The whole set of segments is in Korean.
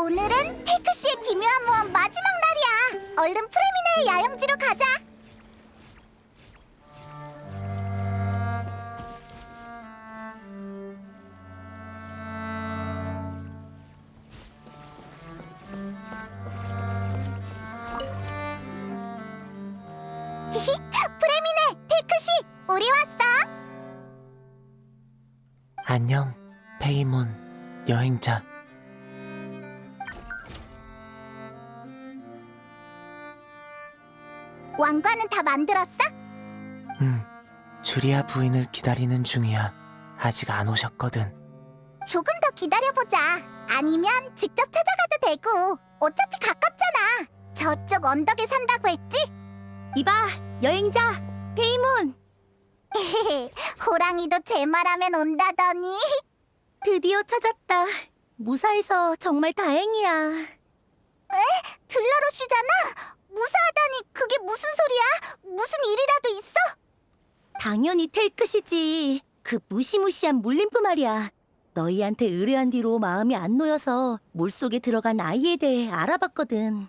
오늘은 테크시의 기묘한 모험 마지막 날이야. 얼른 프레미네의 야영지로 가자. 히히, 프레미네, 테크시, 우리 왔어. 안녕, 페이몬 여행자. 왕관은 다 만들었어? 주리아 부인을 기다리는 중이야. 아직 안 오셨거든. 조금 더 기다려보자. 아니면 직접 찾아가도 되고. 어차피 가깝잖아. 저쪽 언덕에 산다고 했지? 이봐, 여행자, 페이몬! 호랑이도 제 말하면 온다더니. 드디어 찾았다. 무사해서 정말 다행이야. 들러러쉬잖아. 무사하다니 그게 무슨 소리야? 무슨 일이라도 있어? 당연히 텔크시지. 그 무시무시한 물림프 말이야. 너희한테 의뢰한 뒤로 마음이 안 놓여서 물속에 들어간 아이에 대해 알아봤거든.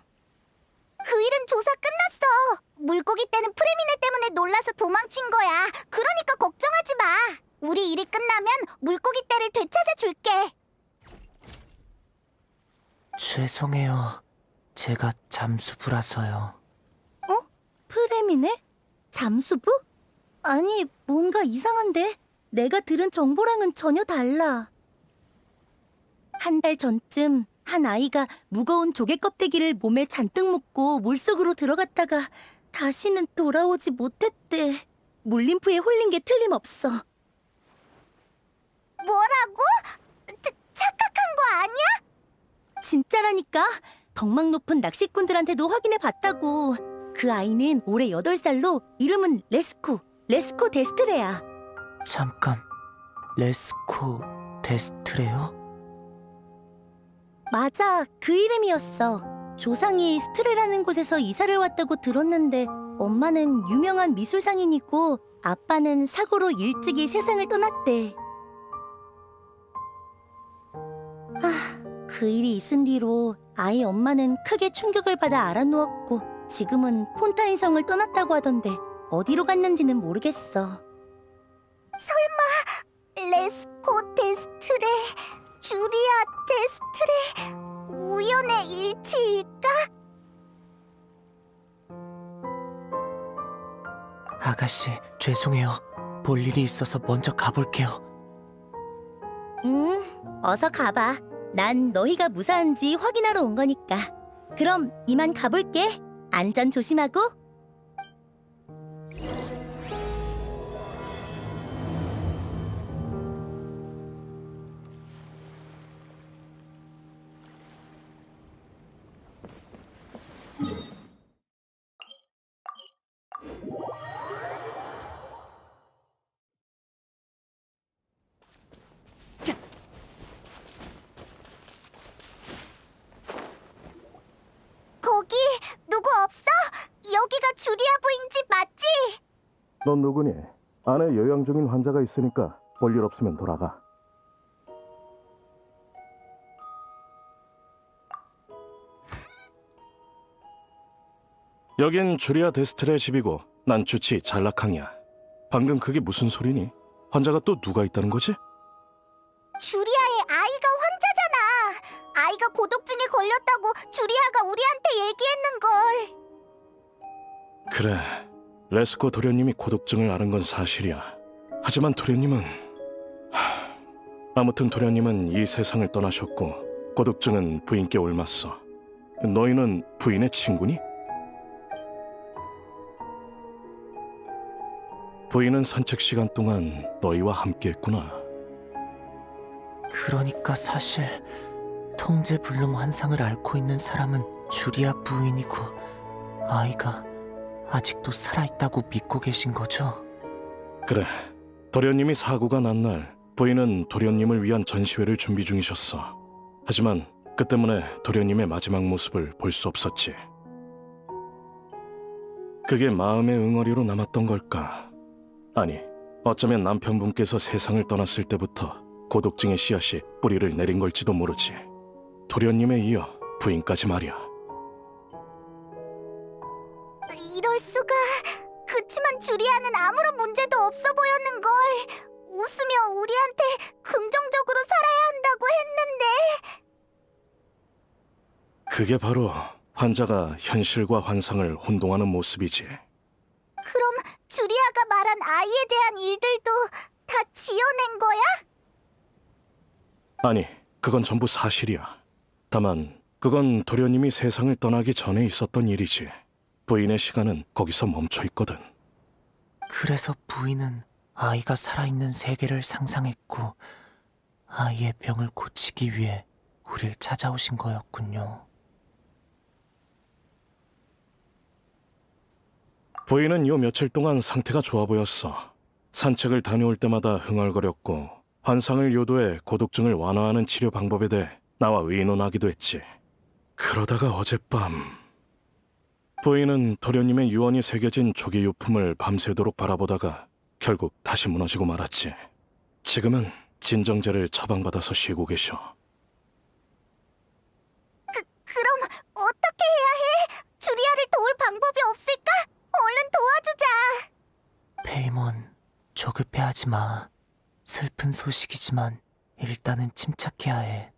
그 일은 조사 끝났어. 물고기 떼는 프레미네 때문에 놀라서 도망친 거야. 그러니까 걱정하지 마. 우리 일이 끝나면 물고기 떼를 되찾아 줄게. 죄송해요. 제가 잠수부라서요. 프레미네? 잠수부? 아니, 뭔가 이상한데? 내가 들은 정보랑은 전혀 달라. 한 달 전쯤 한 아이가 무거운 조개 껍데기를 몸에 잔뜩 묶고 물속으로 들어갔다가 다시는 돌아오지 못했대. 물림프에 홀린 게 틀림없어. 뭐라고? 착각한 거 아니야? 진짜라니까? 덕망 높은 낚시꾼들한테도 확인해 봤다고. 그 아이는 올해 8살로 이름은 레스코 데스트레야. 잠깐, 레스코 데스트레요? 맞아, 그 이름이었어. 조상이 스트레라는 곳에서 이사를 왔다고 들었는데 엄마는 유명한 미술상인이고 아빠는 사고로 일찍이 세상을 떠났대. 그 일이 있은 뒤로 아이 엄마는 크게 충격을 받아 알아누웠고 지금은 폰타인성을 떠났다고 하던데 어디로 갔는지는 모르겠어. 레스코 데스트레, 주리아 데스트레, 우연의 일치일까? 아가씨, 죄송해요. 볼 일이 있어서 먼저 가볼게요. 어서 가봐. 난 너희가 무사한지 확인하러 온 거니까. 그럼 이만 가볼게. 안전 조심하고. 거기 누구 없어? 여기가 주리아 부인 집 맞지? 넌 누구니? 안에 요양 중인 환자가 있으니까 볼일 없으면 돌아가. 여긴 주리아 데스트레 집이고 난 주치 잘라캉이야. 방금 그게 무슨 소리니? 환자가 또 누가 있다는 거지? 주리아의 아이가 환자잖아. 아이가 고독증에 걸렸다고 주리아가 우리한테 얘기했는걸. 그래, 레스코 도련님이 고독증을 앓은 건 사실이야. 하지만 도련님은... 아무튼 도련님은 이 세상을 떠나셨고 고독증은 부인께 옮았어. 너희는 부인의 친구니? 부인은 산책 시간 동안 너희와 함께했구나. 그러니까 사실 통제불능 환상을 앓고 있는 사람은 주리아 부인이고 아이가 아직도 살아있다고 믿고 계신 거죠? 그래, 도련님이 사고가 난 날 부인은 도련님을 위한 전시회를 준비 중이셨어. 하지만 그 때문에 도련님의 마지막 모습을 볼 수 없었지. 그게 마음의 응어리로 남았던 걸까? 아니, 어쩌면 남편분께서 세상을 떠났을 때부터 고독증의 씨앗이 뿌리를 내린 걸지도 모르지. 도련님에 이어 부인까지 말이야. 이럴 수가. 그치만 주리아는 아무런 문제도 없어 보였는걸. 웃으며 우리한테 긍정적으로 살아야 한다고 했는데. 그게 바로 환자가 현실과 환상을 혼동하는 모습이지. 그럼 주리아가 말한 아이에 대한 일들도 다 지어낸 거야? 아니, 그건 전부 사실이야. 다만 그건 도련님이 세상을 떠나기 전에 있었던 일이지. 부인의 시간은 거기서 멈춰 있거든. 그래서 부인은 아이가 살아있는 세계를 상상했고 아이의 병을 고치기 위해 우릴 찾아오신 거였군요. 부인은 요 며칠 동안 상태가 좋아 보였어. 산책을 다녀올 때마다 흥얼거렸고 환상을 요도해 고독증을 완화하는 치료 방법에 대해 나와 의논하기도 했지. 그러다가 어젯밤 부인은 도련님의 유언이 새겨진 조개유품을 밤새도록 바라보다가 결국 다시 무너지고 말았지. 지금은 진정제를 처방받아서 쉬고 계셔. 그럼 어떻게 해야 해? 주리아를 도울 방법이 없을까? 얼른 도와주자. 페이몬, 조급해하지 마. 슬픈 소식이지만 일단은 침착해야 해.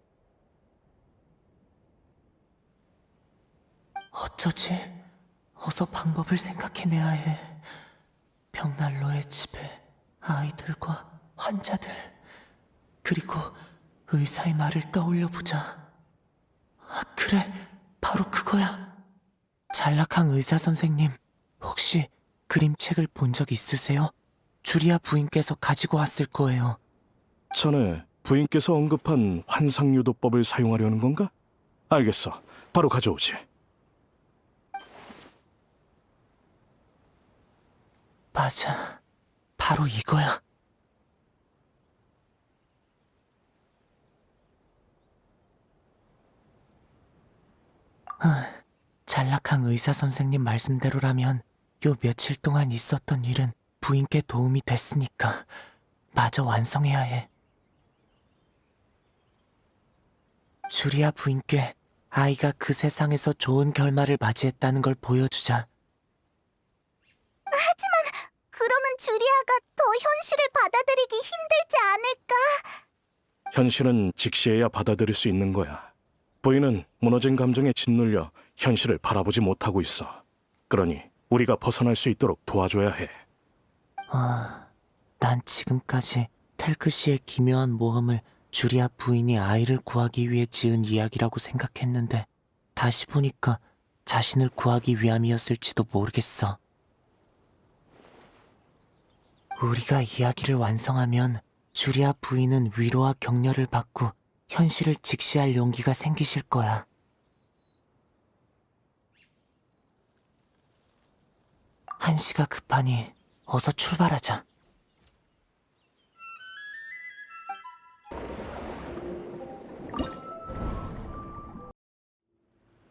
어쩌지? 어서 방법을 생각해내야 해. 벽난로의 집에 아이들과 환자들, 그리고 의사의 말을 떠올려보자. 아, 그래, 바로 그거야. 잘락한 의사 선생님, 혹시 그림책을 본 적 있으세요? 주리아 부인께서 가지고 왔을 거예요. 전에 부인께서 언급한 환상유도법을 사용하려는 건가? 알겠어. 바로 가져오지. 맞아. 바로 이거야. 잘락한 의사 선생님 말씀대로라면 요 며칠 동안 있었던 일은 부인께 도움이 됐으니까 마저 완성해야 해. 주리아 부인께 아이가 그 세상에서 좋은 결말을 맞이했다는 걸 보여주자. 그러면 주리아가 더 현실을 받아들이기 힘들지 않을까? 현실은 직시해야 받아들일 수 있는 거야. 부인은 무너진 감정에 짓눌려 현실을 바라보지 못하고 있어. 그러니 우리가 벗어날 수 있도록 도와줘야 해. 난 지금까지 텔크 씨의 기묘한 모험을 주리아 부인이 아이를 구하기 위해 지은 이야기라고 생각했는데 다시 보니까 자신을 구하기 위함이었을지도 모르겠어. 우리가 이야기를 완성하면 주리아 부인은 위로와 격려를 받고 현실을 직시할 용기가 생기실 거야. 한시가 급하니 어서 출발하자.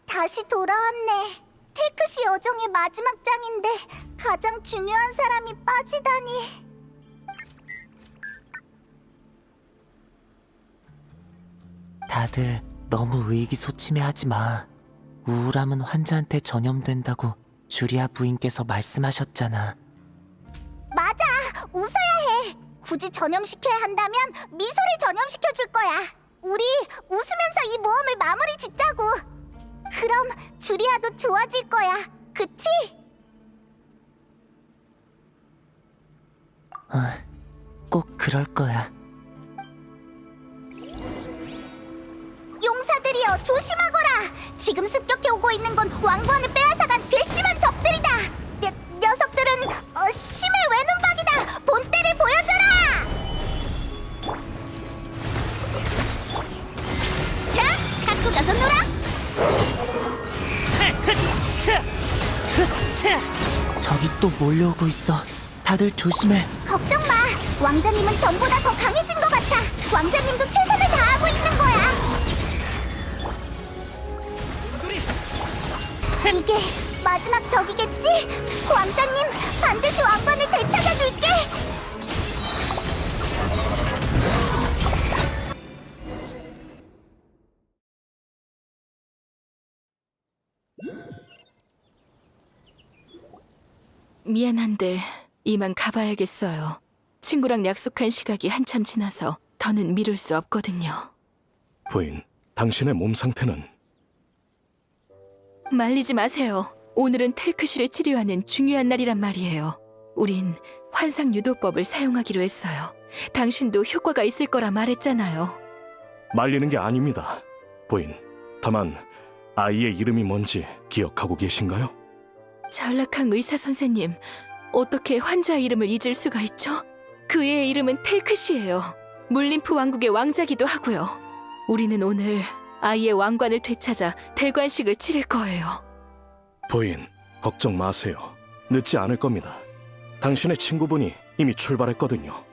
다시 돌아왔네. 텔크시 여정의 마지막 장인데 가장 중요한 사람이 빠지다니. 다들 너무 의기소침해하지 마. 우울함은 환자한테 전염된다고 주리아 부인께서 말씀하셨잖아. 맞아. 웃어야 해. 굳이 전염시켜야 한다면 미소를 전염시켜줄 거야. 우리 웃으면서 이 모험을 마무리 짓자고. 그럼 주리아도 좋아질 거야. 그치? 꼭 그럴 거야. 용사들이여 조심하거라. 지금 습격해 오고 있는 건 왕관을 빼앗아간 괘씸한 적들이다. 녀석들은 심의 외눈박이다. 본때를 보여줘라. 자, 갖고 가서 놀아. 저기 또 몰려오고 있어. 다들 조심해. 걱정 마. 왕자님은 전보다 더 강해진 것 같아. 왕자님도 최선을 다하고 있는 거야. 이게 마지막 적이겠지? 왕자님, 반드시 왕관을 되찾아줄게. 미안한데 이만 가봐야겠어요. 친구랑 약속한 시각이 한참 지나서 더는 미룰 수 없거든요. 부인, 당신의 몸 상태는? 말리지 마세요. 오늘은 텔크시를 치료하는 중요한 날이란 말이에요. 우린 환상 유도법을 사용하기로 했어요. 당신도 효과가 있을 거라 말했잖아요. 말리는 게 아닙니다. 부인, 다만 아이의 이름이 뭔지 기억하고 계신가요? 전락한 의사 선생님, 어떻게 환자 이름을 잊을 수가 있죠? 그 애의 이름은 텔크시예요. 물림프 왕국의 왕자기도 하고요. 우리는 오늘 아이의 왕관을 되찾아 대관식을 치를 거예요. 부인, 걱정 마세요. 늦지 않을 겁니다. 당신의 친구분이 이미 출발했거든요.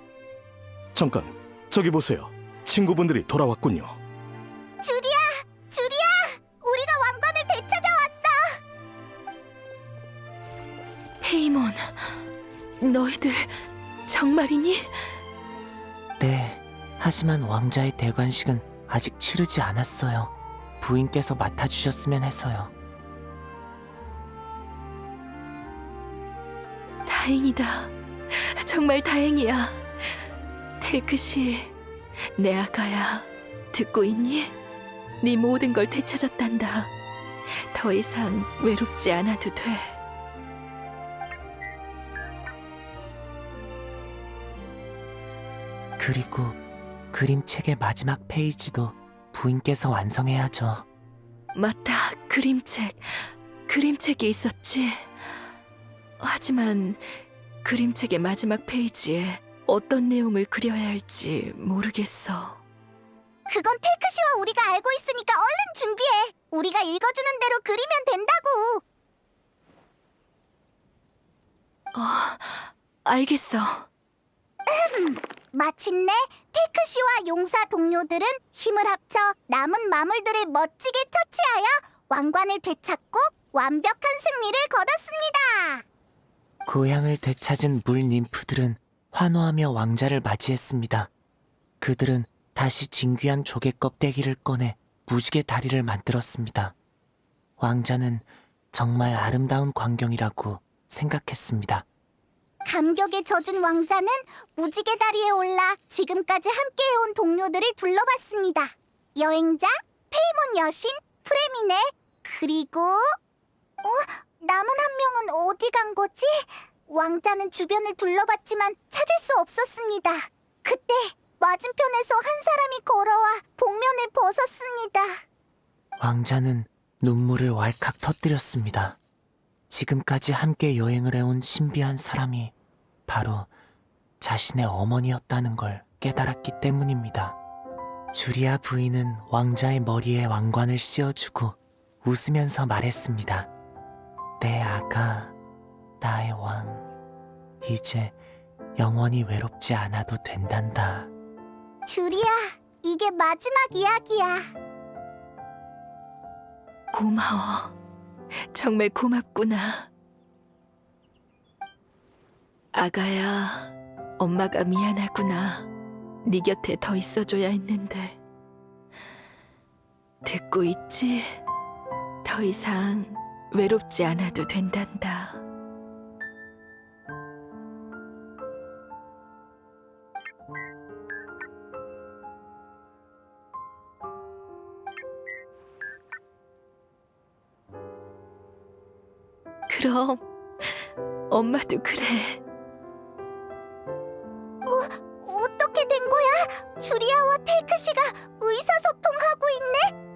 잠깐, 저기 보세요. 친구분들이 돌아왔군요. 주리야! 주리야! 우리가 왕관을 되찾아왔어! 페이몬, 너희들 정말이니? 네, 하지만 왕자의 대관식은 아직 치르지 않았어요. 부인께서 맡아주셨으면 해서요. 다행이다. 정말 다행이야. 텔크시, 내 아가야, 듣고 있니? 네 모든 걸 되찾았단다. 더 이상 외롭지 않아도 돼. 그리고 그림책의 마지막 페이지도 부인께서 완성해야죠. 맞다, 그림책이 있었지. 하지만 그림책의 마지막 페이지에 어떤 내용을 그려야 할지 모르겠어. 그건 텔크시와 우리가 알고 있으니까 얼른 준비해. 우리가 읽어주는 대로 그리면 된다고. 알겠어. 마침내 텔크시와 용사 동료들은 힘을 합쳐 남은 마물들을 멋지게 처치하여 왕관을 되찾고 완벽한 승리를 거뒀습니다. 고향을 되찾은 물 님프들은 환호하며 왕자를 맞이했습니다. 그들은 다시 진귀한 조개 껍데기를 꺼내 무지개 다리를 만들었습니다. 왕자는 정말 아름다운 광경이라고 생각했습니다. 감격에 젖은 왕자는 무지개 다리에 올라 지금까지 함께해온 동료들을 둘러봤습니다. 여행자, 페이몬 여신, 프레미네, 그리고 남은 한 명은 어디 간 거지? 왕자는 주변을 둘러봤지만 찾을 수 없었습니다. 그때 맞은편에서 한 사람이 걸어와 복면을 벗었습니다. 왕자는 눈물을 왈칵 터뜨렸습니다. 지금까지 함께 여행을 해온 신비한 사람이 바로 자신의 어머니였다는 걸 깨달았기 때문입니다. 주리아 부인은 왕자의 머리에 왕관을 씌워주고 웃으면서 말했습니다. 내 아가, 나의 왕, 이제 영원히 외롭지 않아도 된단다. 주리야, 이게 마지막 이야기야. 고마워. 정말 고맙구나. 아가야, 엄마가 미안하구나. 네 곁에 더 있어줘야 했는데. 듣고 있지? 더 이상 외롭지 않아도 된단다. 그럼 엄마도 그래. 어떻게 된 거야? 주리아와 텔크시가 의사소통하고 있네?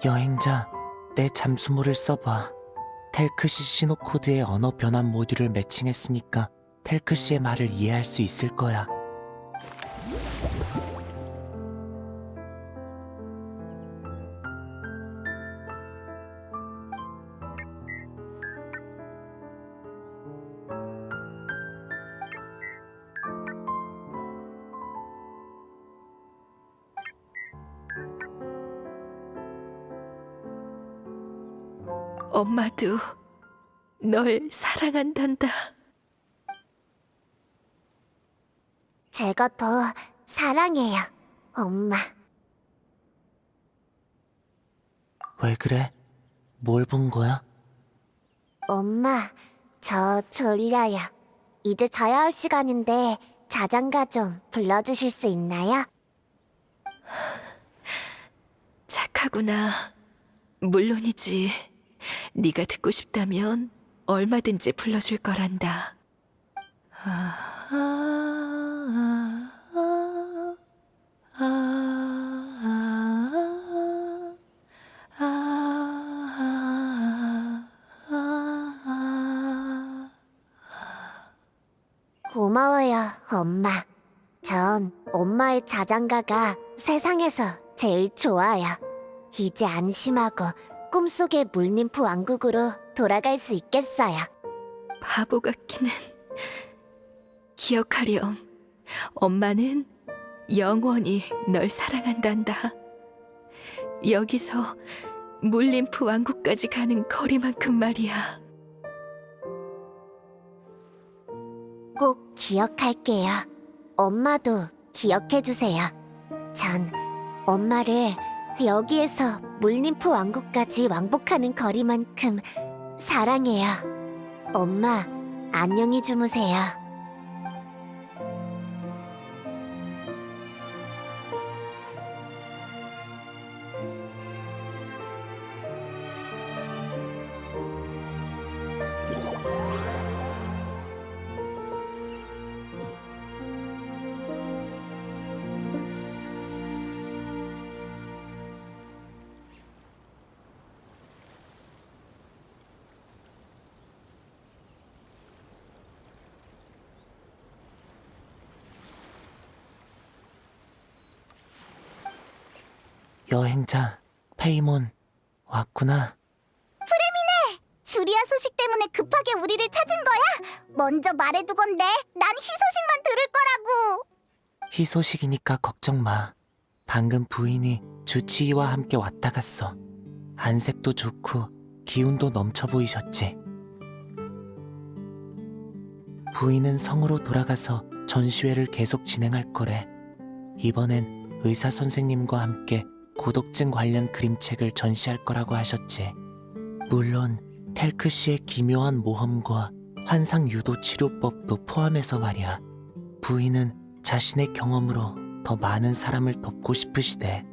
여행자, 내 잠수모를 써봐. 텔크시 신호 코드의 언어 변환 모듈을 매칭했으니까 텔크시의 말을 이해할 수 있을 거야. 엄마도 널 사랑한단다. 제가 더 사랑해요, 엄마. 왜 그래? 뭘 본 거야? 엄마, 저 졸려요. 이제 자야 할 시간인데 자장가 좀 불러주실 수 있나요? 착하구나. 물론이지. 네가 듣고 싶다면 얼마든지 불러줄 거란다. 고마워요, 엄마. 전 엄마의 자장가가 세상에서 제일 좋아요. 이제 안심하고 꿈속의 물님프 왕국으로 돌아갈 수 있겠어요. 바보 같기는. 기억하렴. 엄마는 영원히 널 사랑한단다. 여기서 물림프 왕국까지 가는 거리만큼 말이야. 꼭 기억할게요. 엄마도 기억해주세요. 전 엄마를 여기에서 물림프 왕국까지 왕복하는 거리만큼 사랑해요. 엄마, 안녕히 주무세요. 여행자 페이몬 왔구나. 주리아 소식 때문에 급하게 우리를 찾은 거야? 먼저 말해두건데 난 희소식만 들을 거라고. 희소식이니까 걱정 마. 방금 부인이 주치의와 함께 왔다 갔어. 안색도 좋고 기운도 넘쳐 보이셨지. 부인은 성으로 돌아가서 전시회를 계속 진행할 거래. 이번엔 의사 선생님과 함께 고독증 관련 그림책을 전시할 거라고 하셨지. 물론 텔크 씨의 기묘한 모험과 환상 유도 치료법도 포함해서 말이야. 부인은 자신의 경험으로 더 많은 사람을 돕고 싶으시대.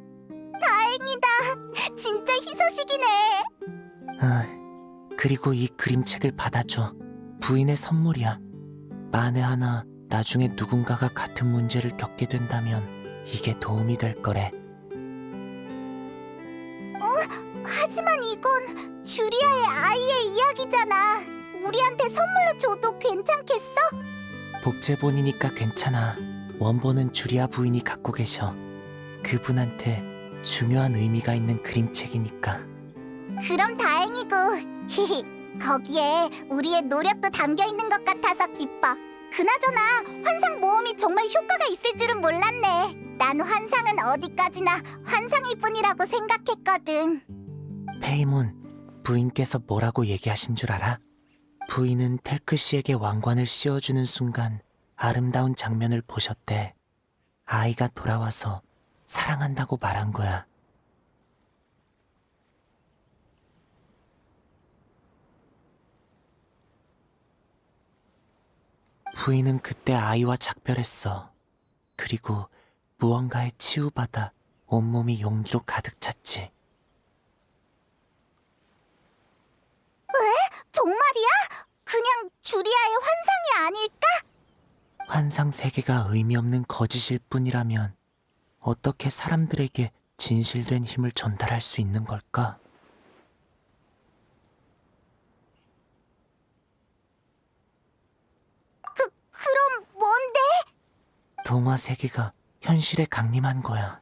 다행이다. 진짜 희소식이네. 그리고 이 그림책을 받아줘. 부인의 선물이야. 만에 하나 나중에 누군가가 같은 문제를 겪게 된다면 이게 도움이 될 거래. 하지만 이건 주리아의 아이의 이야기잖아. 우리한테 선물로 줘도 괜찮겠어? 복제본이니까 괜찮아. 원본은 주리아 부인이 갖고 계셔. 그분한테 중요한 의미가 있는 그림책이니까. 그럼 다행이고. 거기에 우리의 노력도 담겨 있는 것 같아서 기뻐. 그나저나 환상 모험이 정말 효과가 있을 줄은 몰랐네. 난 환상은 어디까지나 환상일 뿐이라고 생각했거든. 페이몬, 부인께서 뭐라고 얘기하신 줄 알아? 부인은 텔크 씨에게 왕관을 씌워주는 순간 아름다운 장면을 보셨대. 아이가 돌아와서 사랑한다고 말한 거야. 부인은 그때 아이와 작별했어. 그리고 무언가에 치유받아 온몸이 용기로 가득 찼지. 정말이야? 그냥 주리아의 환상이 아닐까? 환상 세계가 의미 없는 거짓일 뿐이라면 어떻게 사람들에게 진실된 힘을 전달할 수 있는 걸까? 그럼 뭔데? 동화 세계가 현실에 강림한 거야.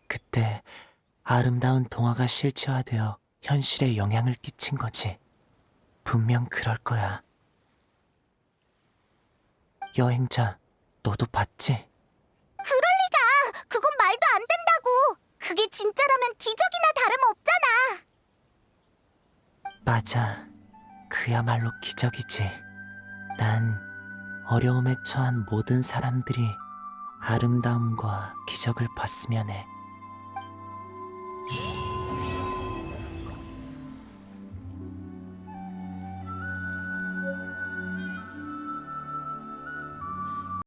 그때 아름다운 동화가 실체화되어 현실에 영향을 끼친 거지. 분명 그럴 거야. 여행자, 너도 봤지? 그럴 리가. 그건 말도 안 된다고. 그게 진짜라면 기적이나 다름없잖아. 맞아. 그야말로 기적이지. 난 어려움에 처한 모든 사람들이 아름다움과 기적을 봤으면 해.